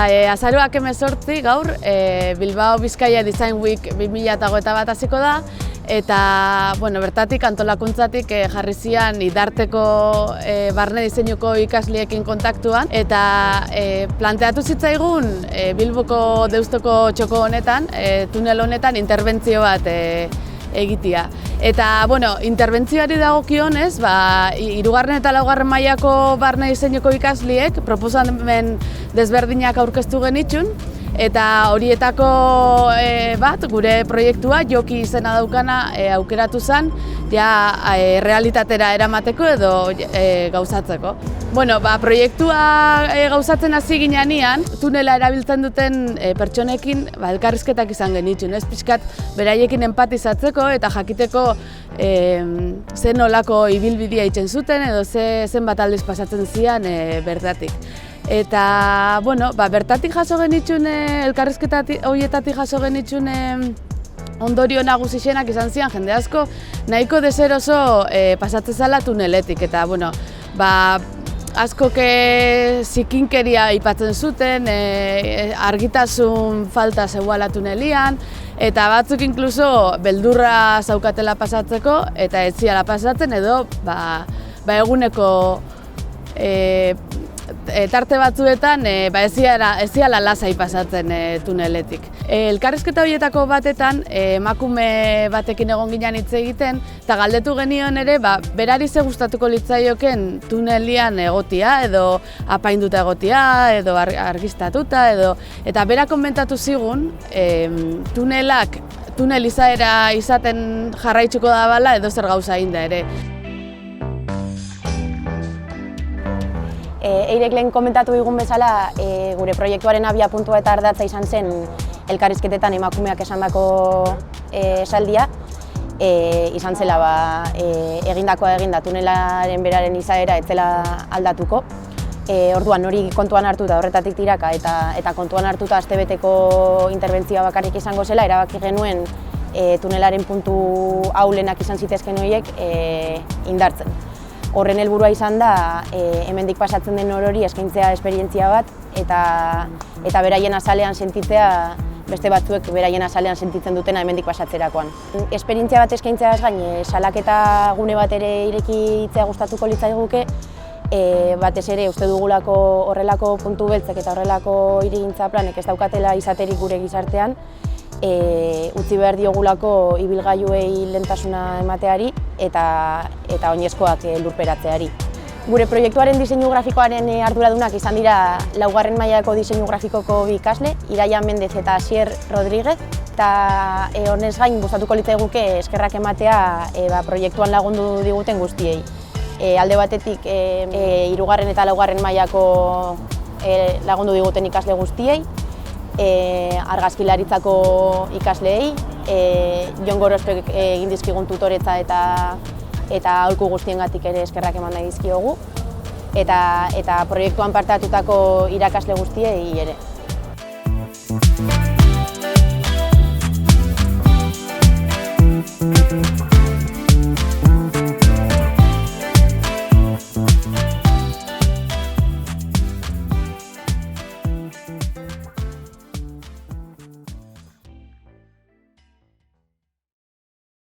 Azaroak 18 gaur, Bilbao Bizkaia Design Week 2021 hasiko da, eta bertatik antolakuntzatik jarri zian Idarteko barne diseinuko ikasliekin kontaktuan, eta planteatu zitzaigun Bilboko Deustoko txoko honetan, tunel honetan interbentzio bat egitea. Eta, interbentzioari dagokionez, hirugarren eta laugarren mailako barne diseinuko ikasliek proposamen desberdinak aurkeztu genitxun, eta horietako bat, gure proiektua, Joki izena daukana aukeratu zen, realitatera eramateko edo gauzatzeko. Proiektua gauzatzen hasi ginean, tunela erabiltzen duten pertsonekin elkarrizketak izan genitxun, ez pixkat beraiekin empatizatzeko eta jakiteko zen nolako ibilbidea itzen zuten edo zenbat aldiz pasatzen zian bertatik. Eta, bertatik jaso genitxun, elkarrizketa horietatik jaso genitxun ondorio nagusixenak izan zian jende asko nahiko deseroso pasatzen zala tuneletik. Eta, askok zikinkeria aipatzen zuten, argitasun falta zegoela tunelian, eta batzuk inkluso beldurra zaukatela pasatzeko eta ez ziala pasatzen edo eguneko tarte batzuetan ez ziala lasai pasatzen tuneletik. Elkarrizketa horietako batetan emakume batekin egon ginen hitz egiten eta galdetu genion ere berari ze gustatuko litzaioken tunelian egotia edo apainduta egotia edo argiztatuta eta berak komentatu zigun tunel izaera izaten jarraitzuko da bala edo zer gauza egin da ere. Eirek lehen komentatu digun bezala, gure proiektuaren abiapuntua eta ardatza izan zen elkarrizketetan emakumeak esandako esaldia. Izan zela egindakoa eginda tunelaren beraren izaera ez zela aldatuko. Orduan hori kontuan hartuta horretatik tiraka eta kontuan hartuta astebeteko interbentzioa bakarrik izango zela, erabaki genuen tunelaren puntu ahulenak izan zitezken horiek indartzen. Horren helburua izan da, hemendik pasatzen den orori eskaintzea esperientzia bat eta beraien azalean sentitzea beste batzuek beraien azalean sentitzen dutena hemendik pasatzerakoan. Esperientzia bat eskaintzeaz gain, salaketa gune bat ere irekitzea gustatuko litzaiguke, batez ere uste dugulako horrelako puntu beltzek eta horrelako hirigintza planek ez daukatela izaterik gure gizartean, utzi behar diogulako ibilgailuei lehentasuna emateari eta oinezkoak lurperatzeari. Gure proiektuaren diseinu grafikoaren arduradunak izan dira laugarren mailako diseinu grafikoko bi ikasle, Iraia Mendez eta Asier Rodríguez, eta honez gain gustatuko litzaiguke eskerrak ematea proiektuan lagundu diguten guztiei. Alde batetik hirugarren eta laugarren mailako lagundu diguten ikasle guztiei, argazkilaritzako ikasleei, Jon Gorospek egin dizkigun tutoretza eta aholku guztiengatik ere eskerrak eman nahi dizkiogu, eta proiektuan parte hartutako irakasle guztiei ere.